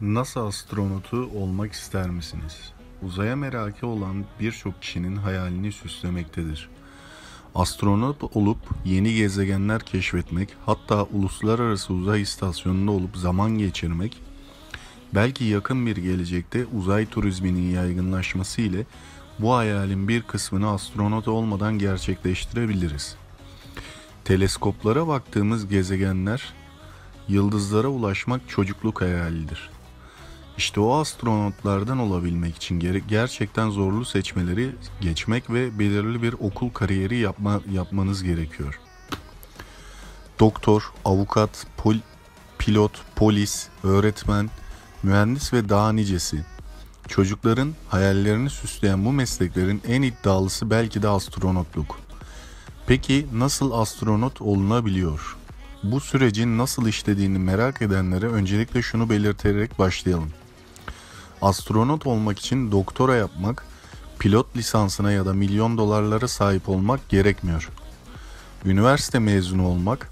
NASA astronotu olmak ister misiniz? Uzaya merakı olan birçok kişinin hayalini süslemektedir. Astronot olup yeni gezegenler keşfetmek, hatta uluslararası uzay istasyonunda olup zaman geçirmek, belki yakın bir gelecekte uzay turizminin yaygınlaşması ile bu hayalin bir kısmını astronot olmadan gerçekleştirebiliriz. Teleskoplara baktığımız gezegenler, yıldızlara ulaşmak çocukluk hayalidir. İşte o astronotlardan olabilmek için gerçekten zorlu seçmeleri geçmek ve belirli bir okul kariyeri yapmanız gerekiyor. Doktor, avukat, pilot, polis, öğretmen, mühendis ve daha nicesi. Çocukların hayallerini süsleyen bu mesleklerin en iddialısı belki de astronotluk. Peki nasıl astronot olunabiliyor? Bu sürecin nasıl işlediğini merak edenlere öncelikle şunu belirterek başlayalım. Astronot olmak için doktora yapmak, pilot lisansına ya da milyon dolarlara sahip olmak gerekmiyor. Üniversite mezunu olmak,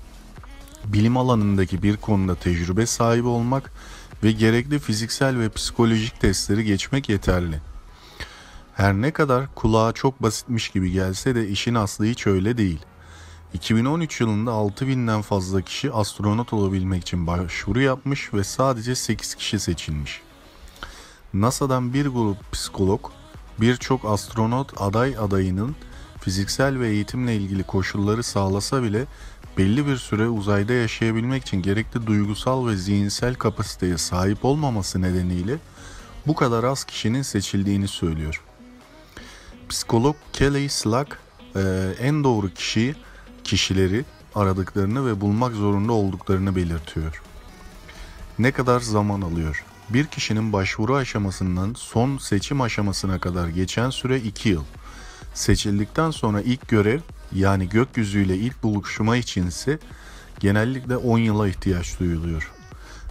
bilim alanındaki bir konuda tecrübe sahibi olmak ve gerekli fiziksel ve psikolojik testleri geçmek yeterli. Her ne kadar kulağa çok basitmiş gibi gelse de işin aslı hiç öyle değil. 2013 yılında 6.000'den fazla kişi astronot olabilmek için başvuru yapmış ve sadece 8 kişi seçilmiş. NASA'dan bir grup psikolog, birçok astronot adayının fiziksel ve eğitimle ilgili koşulları sağlasa bile belli bir süre uzayda yaşayabilmek için gerekli duygusal ve zihinsel kapasiteye sahip olmaması nedeniyle bu kadar az kişinin seçildiğini söylüyor. Psikolog Kelly Slack en doğru kişileri aradıklarını ve bulmak zorunda olduklarını belirtiyor. Ne kadar zaman alıyor? Bir kişinin başvuru aşamasından son seçim aşamasına kadar geçen süre 2 yıl. Seçildikten sonra ilk görev, yani gökyüzüyle ilk buluşma içinse genellikle 10 yıla ihtiyaç duyuluyor.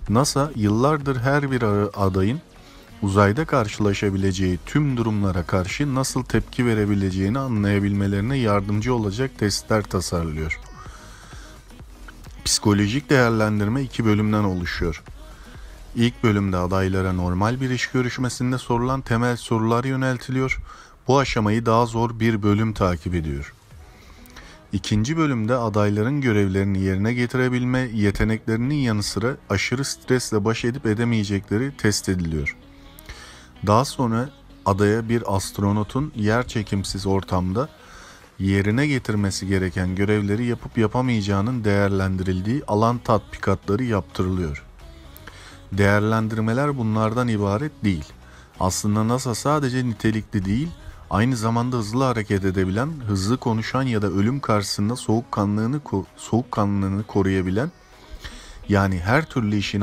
NASA yıllardır her bir adayın uzayda karşılaşabileceği tüm durumlara karşı nasıl tepki verebileceğini anlayabilmelerine yardımcı olacak testler tasarlıyor. Psikolojik değerlendirme 2 bölümden oluşuyor. İlk bölümde adaylara normal bir iş görüşmesinde sorulan temel sorular yöneltiliyor. Bu aşamayı daha zor bir bölüm takip ediyor. İkinci bölümde adayların görevlerini yerine getirebilme yeteneklerinin yanı sıra aşırı stresle baş edip edemeyecekleri test ediliyor. Daha sonra adaya bir astronotun yerçekimsiz ortamda yerine getirmesi gereken görevleri yapıp yapamayacağının değerlendirildiği alan tatbikatları yaptırılıyor. Değerlendirmeler bunlardan ibaret değil. Aslında NASA sadece nitelikli değil, aynı zamanda hızlı hareket edebilen, hızlı konuşan ya da ölüm karşısında soğukkanlılığını koruyabilen, yani her türlü işin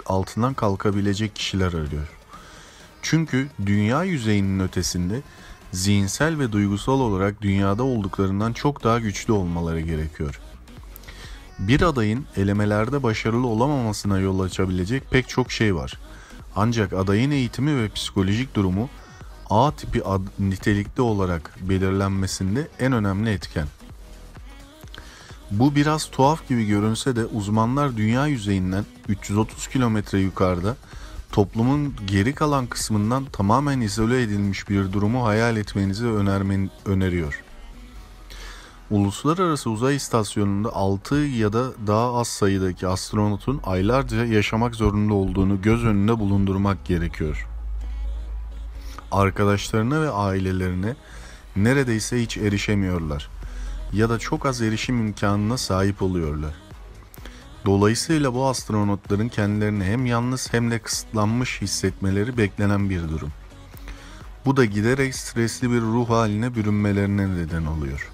altından kalkabilecek kişiler arıyor. Çünkü dünya yüzeyinin ötesinde zihinsel ve duygusal olarak dünyada olduklarından çok daha güçlü olmaları gerekiyor. Bir adayın elemelerde başarılı olamamasına yol açabilecek pek çok şey var. Ancak adayın eğitimi ve psikolojik durumu A tipi nitelikli olarak belirlenmesinde en önemli etken. Bu biraz tuhaf gibi görünse de uzmanlar dünya yüzeyinden 330 kilometre yukarıda toplumun geri kalan kısmından tamamen izole edilmiş bir durumu hayal etmenizi öneriyor. Uluslararası Uzay İstasyonu'nda 6 ya da daha az sayıdaki astronotun aylarca yaşamak zorunda olduğunu göz önünde bulundurmak gerekiyor. Arkadaşlarına ve ailelerine neredeyse hiç erişemiyorlar ya da çok az erişim imkanına sahip oluyorlar. Dolayısıyla bu astronotların kendilerini hem yalnız hem de kısıtlanmış hissetmeleri beklenen bir durum. Bu da giderek stresli bir ruh haline bürünmelerine neden oluyor.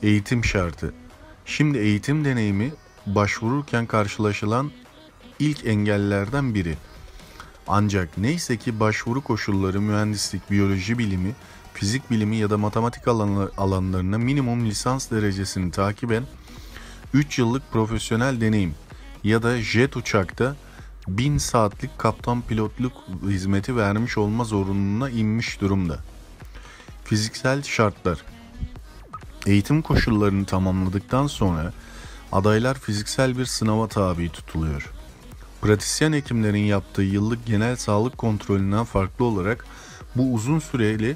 Eğitim şartı. Şimdi eğitim deneyimi başvururken karşılaşılan ilk engellerden biri. Ancak neyse ki başvuru koşulları mühendislik, biyoloji bilimi, fizik bilimi ya da matematik alanlarına minimum lisans derecesini takiben 3 yıllık profesyonel deneyim ya da jet uçakta 1000 saatlik kaptan pilotluk hizmeti vermiş olma zorunluluğuna inmiş durumda. Fiziksel şartlar. Eğitim koşullarını tamamladıktan sonra adaylar fiziksel bir sınava tabi tutuluyor. Pratisyen hekimlerin yaptığı yıllık genel sağlık kontrolünden farklı olarak bu uzun süreli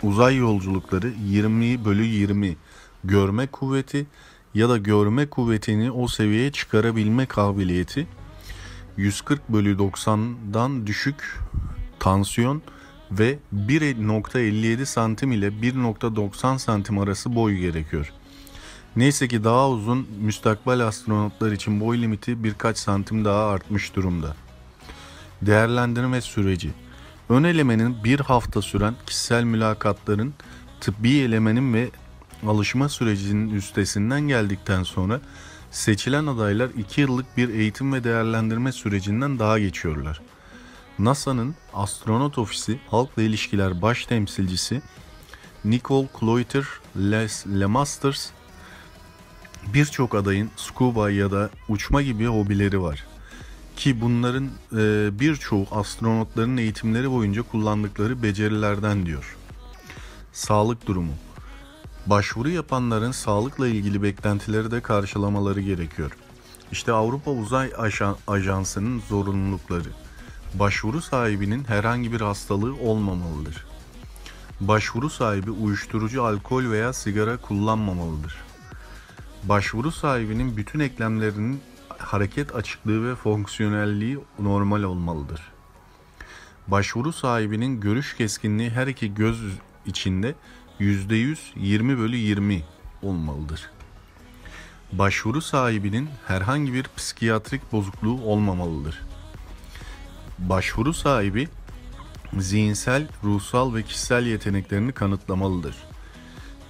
uzay yolculukları 20/20 görme kuvveti ya da görme kuvvetini o seviyeye çıkarabilme kabiliyeti, 140/90'dan düşük tansiyon ve 1.57 santim ile 1.90 santim arası boy gerekiyor. Neyse ki daha uzun müstakbel astronotlar için boy limiti birkaç santim daha artmış durumda. Değerlendirme süreci. Ön elemenin bir hafta süren kişisel mülakatların, tıbbi elemenin ve alışma sürecinin üstesinden geldikten sonra seçilen adaylar 2 yıllık bir eğitim ve değerlendirme sürecinden daha geçiyorlar. NASA'nın astronot ofisi halkla ilişkiler baş temsilcisi Nicole Cloutier Lemasters, birçok adayın scuba ya da uçma gibi hobileri var. Ki bunların birçoğu astronotların eğitimleri boyunca kullandıkları becerilerden diyor. Sağlık durumu. Başvuru yapanların sağlıkla ilgili beklentileri de karşılamaları gerekiyor. İşte Avrupa Uzay Ajansı'nın zorunlulukları. Başvuru sahibinin herhangi bir hastalığı olmamalıdır. Başvuru sahibi uyuşturucu, alkol veya sigara kullanmamalıdır. Başvuru sahibinin bütün eklemlerinin hareket açıklığı ve fonksiyonelliği normal olmalıdır. Başvuru sahibinin görüş keskinliği her iki göz içinde %100 20/20 olmalıdır. Başvuru sahibinin herhangi bir psikiyatrik bozukluğu olmamalıdır. Başvuru sahibi zihinsel, ruhsal ve kişisel yeteneklerini kanıtlamalıdır.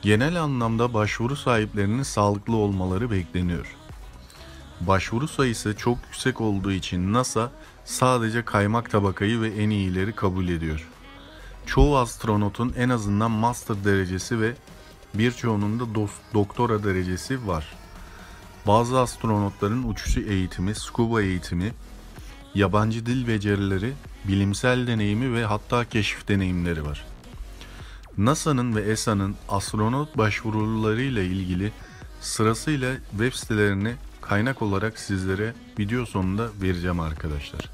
Genel anlamda başvuru sahiplerinin sağlıklı olmaları bekleniyor. Başvuru sayısı çok yüksek olduğu için NASA sadece kaymak tabakayı ve en iyileri kabul ediyor. Çoğu astronotun en azından master derecesi ve birçoğunun da doktora derecesi var. Bazı astronotların uçuş eğitimi, scuba eğitimi, yabancı dil becerileri, bilimsel deneyimi ve hatta keşif deneyimleri var. NASA'nın ve ESA'nın astronot başvurularıyla ilgili sırasıyla web sitelerini kaynak olarak sizlere video sonunda vereceğim arkadaşlar.